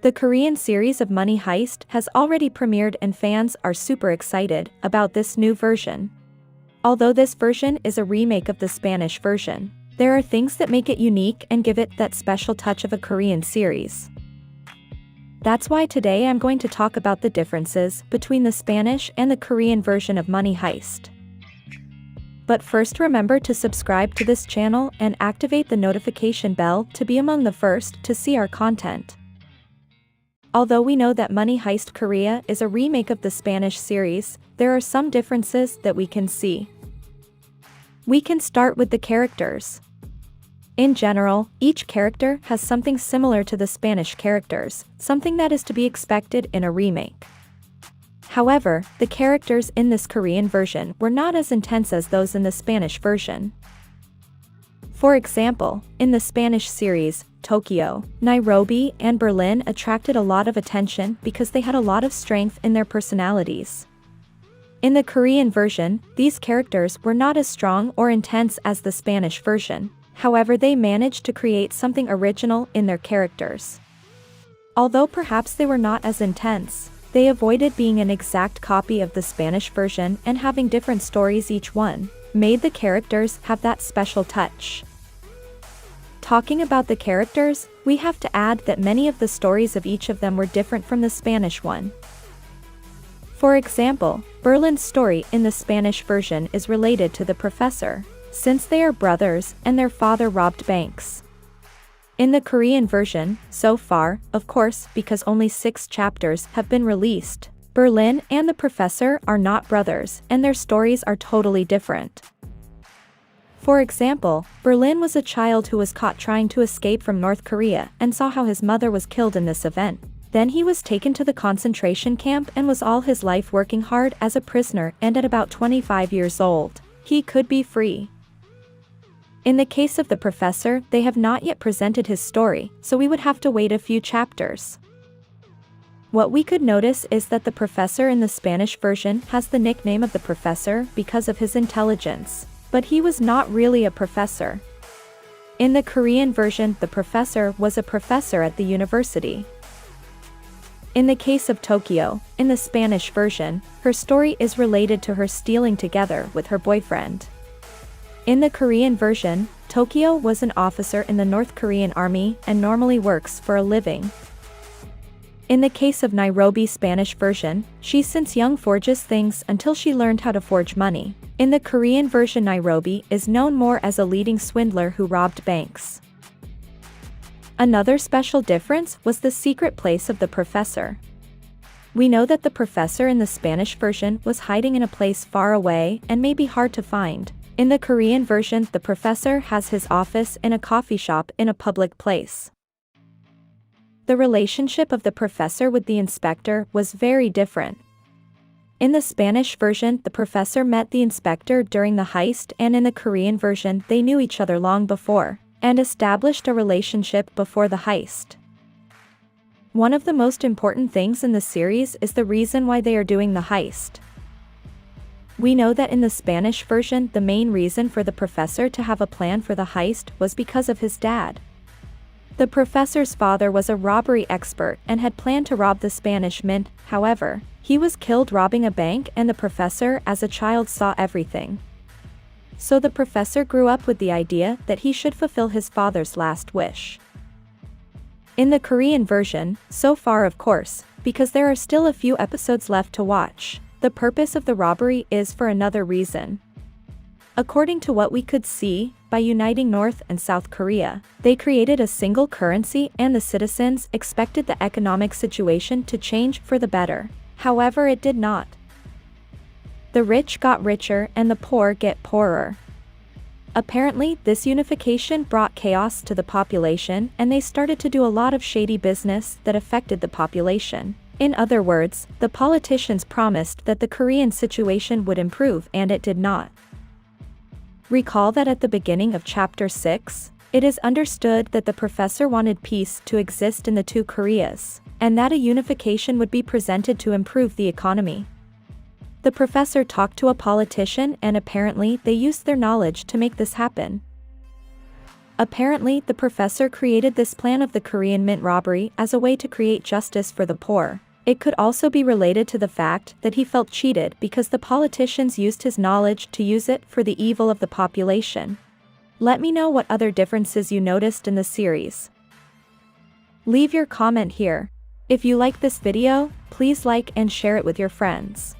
The Korean series of Money Heist has already premiered and fans are super excited about this new version. Although this version is a remake of the Spanish version, there are things that make it unique and give it that special touch of a Korean series. That's why today I'm going to talk about the differences between the Spanish and the Korean version of Money Heist. But first, remember to subscribe to this channel and activate the notification bell to be among the first to see our content. Although we know that Money Heist Korea is a remake of the Spanish series, there are some differences that we can see. We can start with the characters. In general, each character has something similar to the Spanish characters, something that is to be expected in a remake. However, the characters in this Korean version were not as intense as those in the Spanish version. For example, in the Spanish series, Tokyo, Nairobi, and Berlin attracted a lot of attention because they had a lot of strength in their personalities. In the Korean version, these characters were not as strong or intense as the Spanish version, however they managed to create something original in their characters. Although perhaps they were not as intense, they avoided being an exact copy of the Spanish version and having different stories each one, made the characters have that special touch. Talking about the characters, we have to add that many of the stories of each of them were different from the Spanish one. For example, Berlin's story in the Spanish version is related to the professor, since they are brothers and their father robbed banks. In the Korean version, so far, of course, because only 6 chapters have been released, Berlin and the professor are not brothers and their stories are totally different. For example, Berlin was a child who was caught trying to escape from North Korea and saw how his mother was killed in this event. Then he was taken to the concentration camp and was all his life working hard as a prisoner, and at about 25 years old, he could be free. In the case of the professor, they have not yet presented his story, so we would have to wait a few chapters. What we could notice is that the professor in the Spanish version has the nickname of the professor because of his intelligence, but he was not really a professor. In the Korean version, the professor was a professor at the university. In the case of Tokyo, in the Spanish version, her story is related to her stealing together with her boyfriend. In the Korean version, Tokyo was an officer in the North Korean army and normally works for a living. In the case of Nairobi's Spanish version, she since young forges things until she learned how to forge money. In the Korean version, Nairobi is known more as a leading swindler who robbed banks. Another special difference was the secret place of the professor. We know that the professor in the Spanish version was hiding in a place far away and may be hard to find. In the Korean version, the professor has his office in a coffee shop in a public place. The relationship of the professor with the inspector was very different. In the Spanish version, the professor met the inspector during the heist, and in the Korean version, they knew each other long before, and established a relationship before the heist. One of the most important things in the series is the reason why they are doing the heist. We know that in the Spanish version, the main reason for the professor to have a plan for the heist was because of his dad. The professor's father was a robbery expert and had planned to rob the Spanish mint, however, he was killed robbing a bank, and the professor as a child saw everything. So the professor grew up with the idea that he should fulfill his father's last wish. In the Korean version, so far of course, because there are still a few episodes left to watch, the purpose of the robbery is for another reason. According to what we could see, by uniting North and South Korea, they created a single currency and the citizens expected the economic situation to change for the better. However, it did not. The rich got richer and the poor get poorer. Apparently, this unification brought chaos to the population and they started to do a lot of shady business that affected the population. In other words, the politicians promised that the Korean situation would improve and it did not. Recall that at the beginning of Chapter 6, it is understood that the professor wanted peace to exist in the two Koreas, and that a unification would be presented to improve the economy. The professor talked to a politician and apparently they used their knowledge to make this happen. Apparently, the professor created this plan of the Korean mint robbery as a way to create justice for the poor. It could also be related to the fact that he felt cheated because the politicians used his knowledge to use it for the evil of the population. Let me know what other differences you noticed in the series. Leave your comment here. If you like this video, please like and share it with your friends.